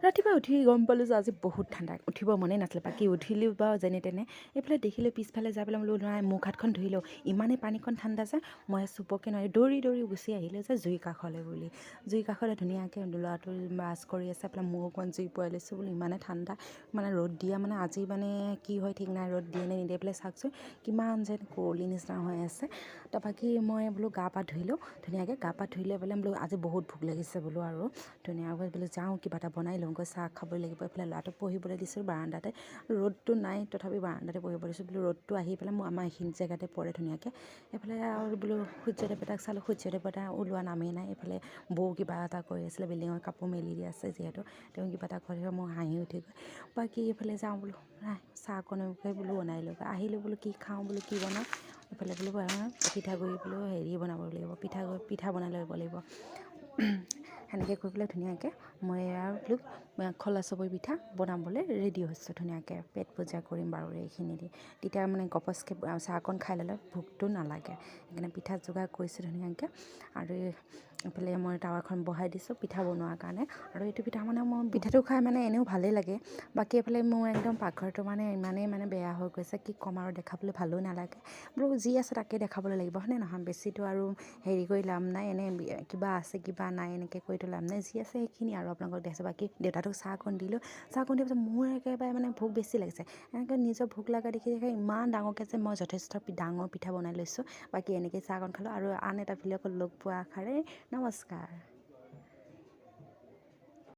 ৰাতিপুৱা উঠি গম পালোঁ যে আজি বহুত ঠাণ্ডা, উঠিব মনেই নাছিলে। বাকী উঠিলোঁ বাৰু যেনে তেনে, এইফালে দেখিলোঁ পিছফালে যাই পেলাই বোলো নাই মুখ হাতখন ধুই লওঁ, ইমানেই পানীখন ঠাণ্ডা যে মই চুপকে নোৱাৰি দৌৰি দৌৰি গুচি আহিলোঁ যে জুই কাষলৈ বুলি। জুই কাষলৈ ধুনীয়াকৈ ল'ৰাটো ব্ৰাছ কৰি আছে, পেলাই ময়ো অকণ জুই পোৱাই লৈছোঁ বোলো ইমানে ঠাণ্ডা, মানে ৰ'দ দিয়া মানে আজি মানে কি হয় ঠিক নাই, ৰ'দ দিয়ে নে নিদিয়ে পেলাই চাওকচোন কিমান যেন কুঁৱলী নিচিনা হৈ আছে। তাৰপৰা কি মই বোলো গা পা ধুই লওঁ ধুনীয়াকৈ, গা পা ধুই লৈ পেলাই বোলো আজি বহুত ভোক লাগিছে বোলো আৰু ধুনীয়াকৈ বোলো যাওঁ কিবা এটা বনাই লওঁগৈ, চাহ খাবই লাগিব। এইফালে ল'ৰাটোক পঢ়িবলৈ দিছোঁ বাৰাণ্ডাতে, ৰ'দটো নাই তথাপি বাৰাণ্ডাতে পঢ়িব দিছোঁ বোলো ৰ'দটো আহি পেলাই মোৰ আমাৰ এইখিনি জেগাতে পৰে ধুনীয়াকৈ। এইফালে আৰু বোলো সূৰ্যদেৱতাক চালোঁ, সূৰ্যদেৱতা ওলোৱা নামেই নাই। এইফালে বৌ কিবা এটা কৰি আছিলে, বিল্ডিঙৰ কাপোৰ মেলি দি আছে যিহেতু, তেওঁ কিবা এটা কৰি মোৰ হাঁহি উঠি গ'ল। বাকী এইফালে যাওঁ বোলো চাহকণকে বোলো বনাই লৈ আহিলোঁ, বোলো কি খাওঁ বোলো কি বনাওঁ। এইফালে বোলো পিঠাগুড়ি বোলো হেৰি বনাব লাগিব, পিঠা বনাই ল'ব লাগিব। সেনেকৈ কৰি পেলাই ধুনীয়াকৈ মই আৰু বোলো খোলা চাপৰি পিঠা বনাবলৈ ৰেডি হৈছোঁ ধুনীয়াকৈ। পেট পূজা কৰিম বাৰু এইখিনি দি, তেতিয়া মানে গপচকৈ চাহকণ খাই ল'লে ভোকটো নালাগে। সেইকাৰণে পিঠা যোগাৰ কৰিছোঁ ধুনীয়াকৈ। আৰু এইফালে মই টাৱাখন বহাই দিছোঁ পিঠা বনোৱাৰ কাৰণে। আৰু এইটো পিঠা মানে মই পিঠাটো খাই মানে এনেও ভালেই লাগে। বাকী এইফালে মোৰ একদম পাকঘৰটো মানে ইমানেই মানে বেয়া হৈ গৈছে, কি ক'ম আৰু দেখাবলৈ ভালো নালাগে। বোলো যি আছে তাকে দেখাবলৈ লাগিব হয়নে নহয়, বেছিটো আৰু হেৰি কৰি লাভ নাই, এনেই কিবা আছে কিবা নাই এনেকৈ কৰিতো লাভ নাই, যি আছে সেইখিনি আৰু আপোনালোকক দেখাইছোঁ। বাকী দেউতাটোক চাহকণ দিলোঁ, চাহকণ দিয়াৰ পিছত মোৰ একেবাৰে মানে ভোক বেছি লাগিছে। এনেকৈ নিজৰ ভোক লগা দেখি ইমান ডাঙৰকৈ যে মই যথেষ্ট ডাঙৰ পিঠা বনাই লৈছোঁ। বাকী এনেকৈ চাহকণ খালোঁ আৰু আন এটা ভিডিঅ'ত লগ পোৱা আশাৰে নমস্কাৰ।